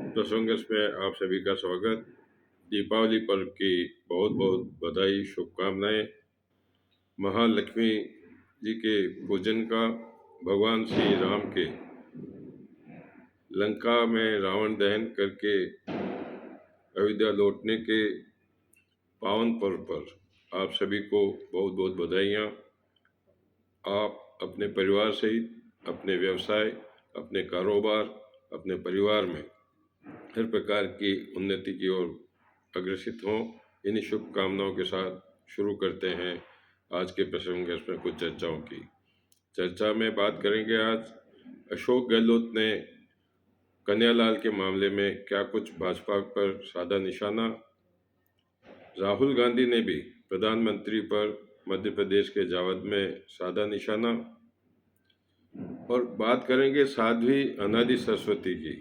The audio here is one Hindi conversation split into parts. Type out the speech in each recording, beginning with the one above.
प्रसंगस में आप सभी का स्वागत। दीपावली पर्व की बहुत बहुत बधाई, शुभकामनाएं। महालक्ष्मी जी के पूजन का, भगवान श्री राम के लंका में रावण दहन करके अयोध्या लौटने के पावन पर्व पर आप सभी को बहुत बहुत बधाइयाँ। आप अपने परिवार सहित अपने व्यवसाय, अपने कारोबार, अपने परिवार में हर प्रकार की उन्नति की ओर अग्रसित हों। इन्हीं शुभकामनाओं के साथ शुरू करते हैं आज के प्रसंग में कुछ चर्चाओं की। चर्चा में बात करेंगे आज अशोक गहलोत ने कन्हैयालाल के मामले में क्या कुछ भाजपा पर साधा निशाना। राहुल गांधी ने भी प्रधानमंत्री पर मध्य प्रदेश के जावद में साधा निशाना। और बात करेंगे साध्वी अनादि सरस्वती की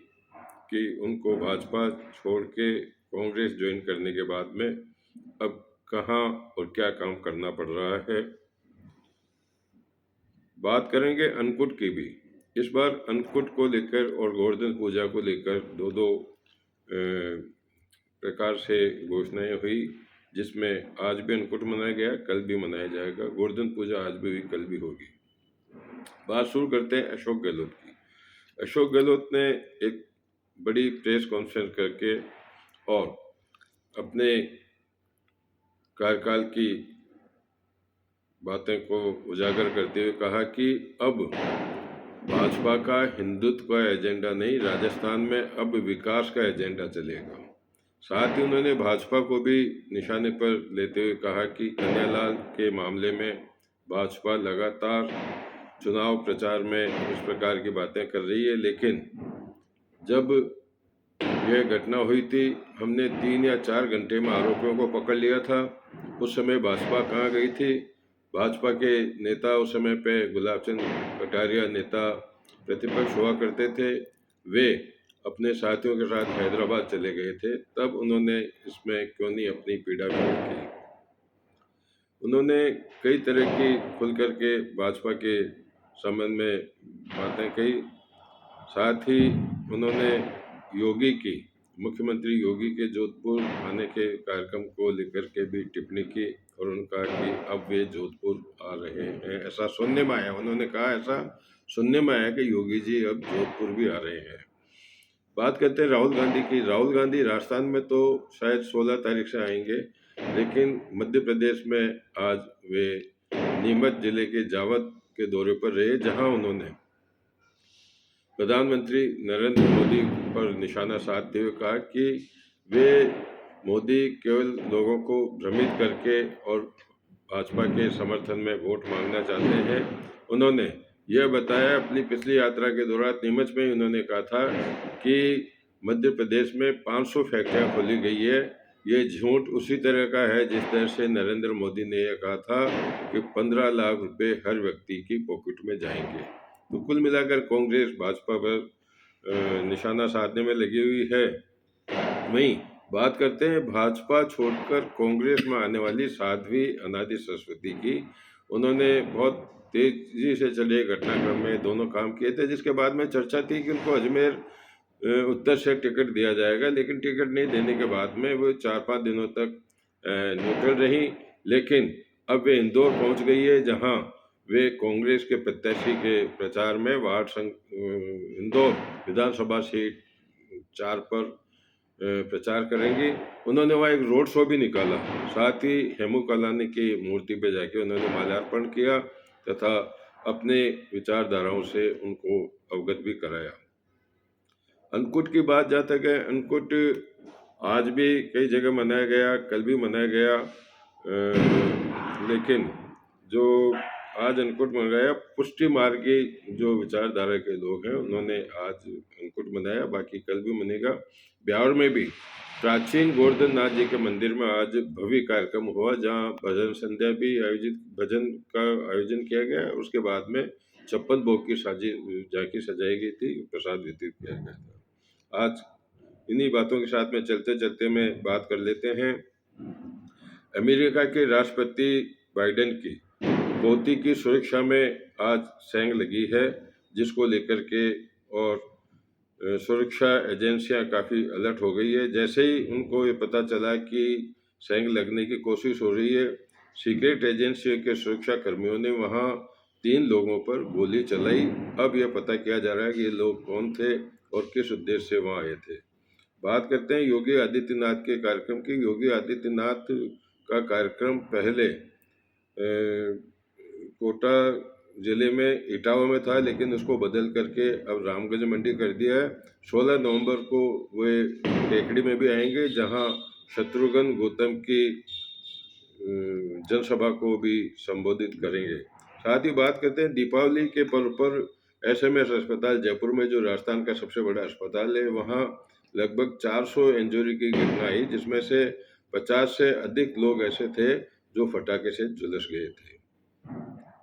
कि उनको भाजपा छोड़ के कांग्रेस ज्वाइन करने के बाद में अब कहाँ और क्या काम करना पड़ रहा है। बात करेंगे अन्नकूट की भी। इस बार अन्नकूट को लेकर और गोवर्धन पूजा को लेकर दो प्रकार से घोषणाएं हुई, जिसमें आज भी अन्नकूट मनाया गया, कल भी मनाया जाएगा। गोवर्धन पूजा आज भी हुई, कल भी होगी। बात शुरू करते हैं अशोक गहलोत की। अशोक गहलोत ने एक बड़ी प्रेस कॉन्फ्रेंस करके और अपने कार्यकाल की बातें को उजागर करते हुए कहा कि अब भाजपा का हिंदुत्व का एजेंडा नहीं, राजस्थान में अब विकास का एजेंडा चलेगा। साथ ही उन्होंने भाजपा को भी निशाने पर लेते हुए कहा कि कन्हैयालाल के मामले में भाजपा लगातार चुनाव प्रचार में इस प्रकार की बातें कर रही है, लेकिन जब यह घटना हुई थी, हमने 3 या 4 घंटे में आरोपियों को पकड़ लिया था। उस समय भाजपा कहाँ गई थी? भाजपा के नेता उस समय पे गुलाब चंद कटारिया नेता प्रतिपक्ष हुआ करते थे, वे अपने साथियों के साथ हैदराबाद चले गए थे। तब उन्होंने इसमें क्यों नहीं अपनी पीड़ा व्यक्त की। उन्होंने कई तरह की खुल करके भाजपा के संबंध में बातें कही। साथ ही उन्होंने योगी की, मुख्यमंत्री योगी के जोधपुर आने के कार्यक्रम को लेकर के भी टिप्पणी की और उनका कि अब वे जोधपुर आ रहे हैं, ऐसा सुनने में आया। उन्होंने कहा ऐसा सुनने में आया कि योगी जी अब जोधपुर भी आ रहे हैं। बात करते हैं राहुल गांधी की। राहुल गांधी राजस्थान में तो शायद 16 तारीख से आएंगे, लेकिन मध्य प्रदेश में आज वे नीमच जिले के जावद के दौरे पर रहे, जहां उन्होंने प्रधानमंत्री नरेंद्र मोदी पर निशाना साधते हुए कहा कि वे मोदी केवल लोगों को भ्रमित करके और भाजपा के समर्थन में वोट मांगना चाहते हैं। उन्होंने यह बताया अपनी पिछली यात्रा के दौरान नीमच में उन्होंने कहा था कि मध्य प्रदेश में 500 फैक्ट्रियां खोली गई है। ये झूठ उसी तरह का है जिस तरह से नरेंद्र मोदी ने यह कहा था कि 15 लाख रुपए हर व्यक्ति की पॉकेट में जाएंगे। तो कुल मिलाकर कांग्रेस भाजपा पर निशाना साधने में लगी हुई है। वहीं बात करते हैं भाजपा छोड़कर कांग्रेस में आने वाली साध्वी अनादि सरस्वती की। उन्होंने बहुत तेजी से चले घटनाक्रम में दोनों काम किए थे, जिसके बाद में चर्चा थी कि उनको अजमेर उत्तर से टिकट दिया जाएगा, लेकिन टिकट नहीं देने के बाद में वो 4-5 दिनों तक न्यूट्रल रही। लेकिन अब वे इंदौर पहुंच गई है, जहां वे कांग्रेस के प्रत्याशी के प्रचार में इंदौर विधानसभा सीट 4 पर प्रचार करेंगी। उन्होंने वहाँ एक रोड शो भी निकाला। साथ ही हेमू कालानी की मूर्ति पे जाके उन्होंने माल्यार्पण किया तथा अपने विचारधाराओं से उनको अवगत भी कराया। अन्नकूट की बात जहाँ तक है, अन्नकूट आज भी कई जगह मनाया गया, कल भी मनाया गया, लेकिन जो आज अन्नकूट मनाया, पुष्टि मार्गी जो विचारधारा के लोग हैं उन्होंने आज अन्नकूट मनाया, बाकी कल भी मनेगा। ब्यावर में भी प्राचीन गोवर्धन नाथ जी के मंदिर में आज भव्य कार्यक्रम हुआ, जहां भजन संध्या भी भजन का आयोजन किया गया। उसके बाद में 56 भोग की झांकी सजाई गई थी, प्रसाद वितरित किया गया था। आज इन्हीं बातों के साथ में चलते चलते मैं बात कर लेते हैं अमेरिका के राष्ट्रपति बाइडेन की पोती की सुरक्षा में आज सेंग लगी है, जिसको लेकर के और सुरक्षा एजेंसियां काफ़ी अलर्ट हो गई है। जैसे ही उनको ये पता चला कि सेंग लगने की कोशिश हो रही है, सीक्रेट एजेंसियों के सुरक्षा कर्मियों ने वहां 3 लोगों पर गोली चलाई। अब यह पता किया जा रहा है कि ये लोग कौन थे और किस उद्देश्य से वहां आए थे। बात करते हैं योगी आदित्यनाथ के कार्यक्रम की। योगी आदित्यनाथ का कार्यक्रम पहले कोटा जिले में इटावा में था, लेकिन उसको बदल करके अब रामगंज मंडी कर दिया है। 16 नवंबर को वे टेकड़ी में भी आएंगे, जहां शत्रुघ्न गौतम की जनसभा को भी संबोधित करेंगे। साथ ही बात करते हैं दीपावली के पर्व पर एसएमएस अस्पताल जयपुर में, जो राजस्थान का सबसे बड़ा अस्पताल है, वहां लगभग 400 इंजरी की घटना आई, जिसमें से 50 से अधिक लोग ऐसे थे जो फटाके से झुलस गए थे।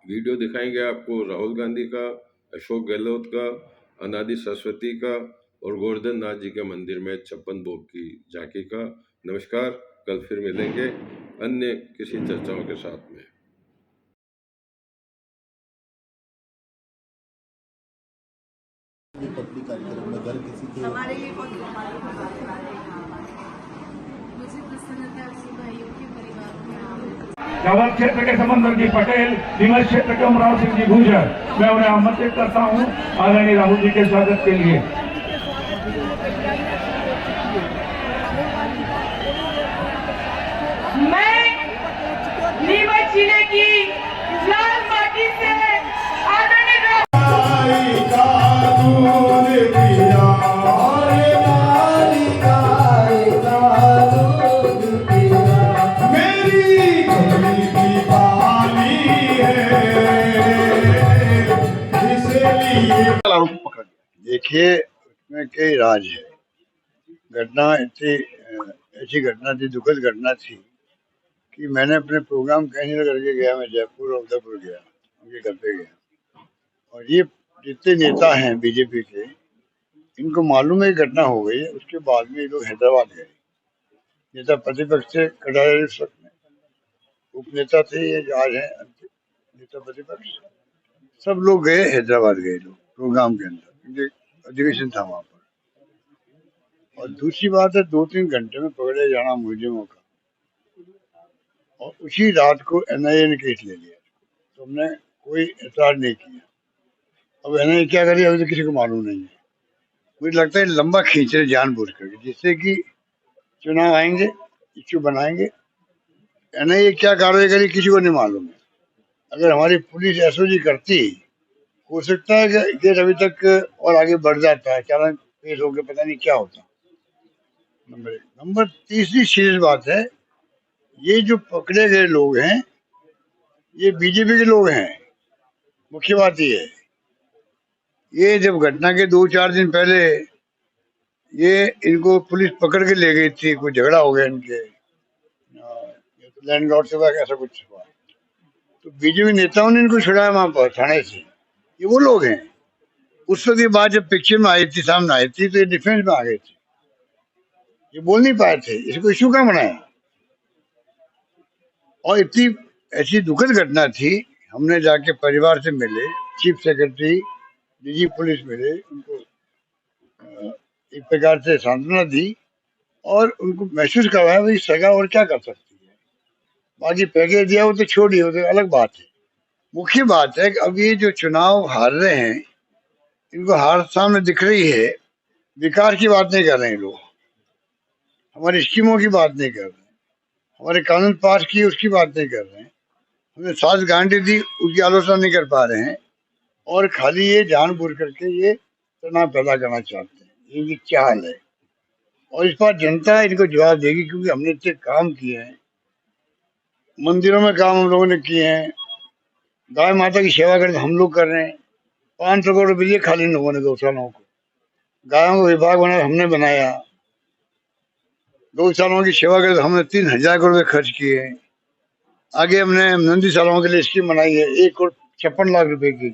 वीडियो दिखाएंगे आपको राहुल गांधी का, अशोक गहलोत का, अनादि सरस्वती का और गोवर्धन नाथ जी के मंदिर में 56 भोग की झांकी का। नमस्कार, कल फिर मिलेंगे अन्य किसी चर्चाओं के साथ में। पब्लिक कार्यक्रम में घर किसी के हमारे लिए बहुत मुझे प्रसन्नता है उसी भाइयों के परिवार में। गढ़वाल क्षेत्र के समंदर जी पटेल, नीमच क्षेत्र के उमराव सिंह जी भूजर, मैं उन्हें आमंत्रित करता हूं आदरणीय राहुल जी के स्वागत के लिए। मैं नीमच जिले की लाल माटी से आदरणीय देखिए, उसमें कई राज है। घटना ऐसी घटना थी, दुखद घटना थी कि मैंने अपने प्रोग्राम कैंसिल करके गया। मैं जयपुर और उदयपुर गया, उनके घर पे गया, और ये जितने नेता हैं बीजेपी के, इनको मालूम है घटना हो गई है। उसके बाद में ये लोग हैदराबाद गए। नेता प्रतिपक्ष थे कटारिया उस वक्त में, उपनेता थे ये आज है नेता प्रतिपक्ष। सब लोग गए हैदराबाद, गए लोग प्रोग्राम के अंदर, क्योंकि अधिवेशन था वहां पर। और दूसरी बात है, 2-3 घंटे में पकड़े जाना मुलजिमों का, और उसी रात को एनआईए ने केस ले लिया। तो हमने कोई एतराज नहीं किया। अब एनआईए क्या करी अभी तो किसी को मालूम नहीं है। मुझे लगता है लंबा खींच रहे जानबूझ करके, जिससे कि चुनाव आएंगे, इश्यू बनाएंगे। एनआईए क्या कार्रवाई करी किसी को नहीं मालूम है। अगर हमारी पुलिस एसओजी करती, हो सकता है कि केस अभी तक और आगे बढ़ जाता है, चालान पेश होकर पता नहीं क्या होता। नंबर 1। नंबर तीसरी सीरियस बात है, ये जो पकड़े गए लोग हैं ये बीजेपी के लोग हैं। मुख्य बात ये है, ये जब घटना के 2-4 दिन पहले ये इनको पुलिस पकड़ के ले गई थी, कोई झगड़ा हो गया इनके लैंड लॉर्ड से, ऐसा कुछ हुआ, तो बीजेपी नेताओं ने इनको छुड़ाया वहां पर थाने से। ये वो लोग हैं। उस वक्त ये बात जब पिक्चर में आई थी, सामने आई थी, तो ये डिफेंस में आ गए थे। ये बोल नहीं पाए थे, इसको इश्यू क्या बनाया। और इतनी ऐसी दुखद घटना थी, हमने जाके परिवार से मिले, चीफ सेक्रेटरी, डीजी पुलिस मिले, उनको एक प्रकार से सांत्वना दी और उनको महसूस करवाया भाई सगा और क्या कर सकती है। बाकी पैकेज दिया वो तो छोड़िए, वो तो अलग बात है। मुख्य बात है कि अब ये जो चुनाव हार रहे हैं, इनको हार सामने दिख रही है। विकास की बात नहीं कर रहे हैं लोग, हमारी स्कीमों की बात नहीं कर रहे हैं, हमारे कानून पास किए उसकी बात नहीं कर रहे हैं, हमने 7 गारंटी दी उसकी आलोचना नहीं कर पा रहे हैं, और खाली ये जानबूझ करके ये तनाव पैदा करना चाहते हैं। इनकी चाल है, और इस पर जनता इनको जवाब देगी, क्योंकि हमने इतने काम किए हैं, मंदिरों में काम हम लोगों ने किए हैं, गाय माता की सेवा करते हम लोग कर रहे हैं। 500 करोड़ रुपये दिए खाली लोगों ने गौशालाओं को, गायों को विभाग बनाया हमने बनाया, गौशालाओं की सेवा करते हमने 3000 करोड़ रुपये खर्च किए। आगे हमने नंदीशालाओं के लिए स्कीम बनाई है 1,56,00,000 रुपए की,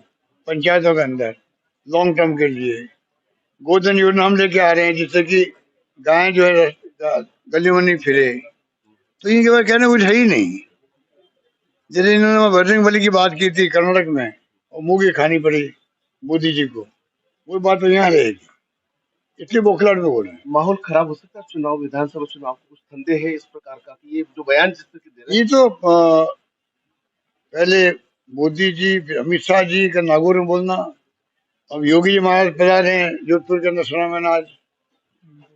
पंचायतों के अंदर लॉन्ग टर्म के लिए। गोधन योजना हम लेके आ रहे हैं, जिससे कि गाय जो है गली में नहीं फिरे। तो इनके बारे कहने कुछ है ही नहीं। जैसे इन्होंने बजरंग बली की बात की थी कर्नाटक में, और मूंगी खानी पड़ी मोदी जी को, वो बात तो यहाँ रहेगी। इसलिए बौखलाहट में बोल रहे हैं। माहौल खराब हो सकता है चुनाव, विधानसभा चुनाव कुछ धंधे है इस प्रकार का कि ये जो बयान जिस तरह के दे रहे ये तो पहले मोदी जी फिर अमित शाह जी का नागौर में बोलना, अब योगी जी महाराज पधारे हैं जोधपुर के अंदर, सुना मैंने आज।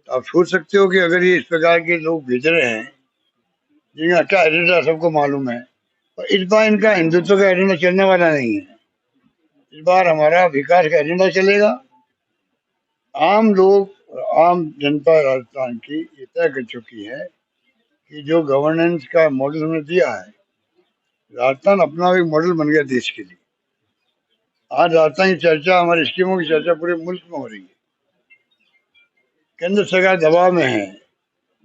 तो आप सोच सकते हो कि अगर ये इस प्रकार के लोग भेज रहे हैं जिनका क्या एजेंडा सबको मालूम है, और इस बार इनका हिंदुत्व का एजेंडा चलने वाला नहीं है। इस बार हमारा विकास का एजेंडा चलेगा। आम लोग और आम जनता राजस्थान की ये तय कर चुकी है कि जो गवर्नेंस का मॉडल हमने दिया है, राजस्थान अपना एक मॉडल बन गया देश के लिए। आज राजस्थान की चर्चा, हमारी स्कीमों की चर्चा पूरे मुल्क में हो रही है। केंद्र सरकार दबाव में है,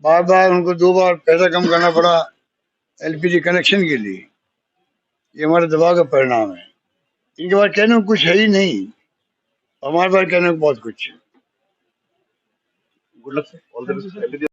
बार बार उनको 2 बार पैसा कम करना पड़ा एलपीजी कनेक्शन के लिए। ये हमारे दबाव का परिणाम है। इनके पास कहने को कुछ है ही नहीं, हमारे पास कहने को बहुत कुछ है। Good luck all the best.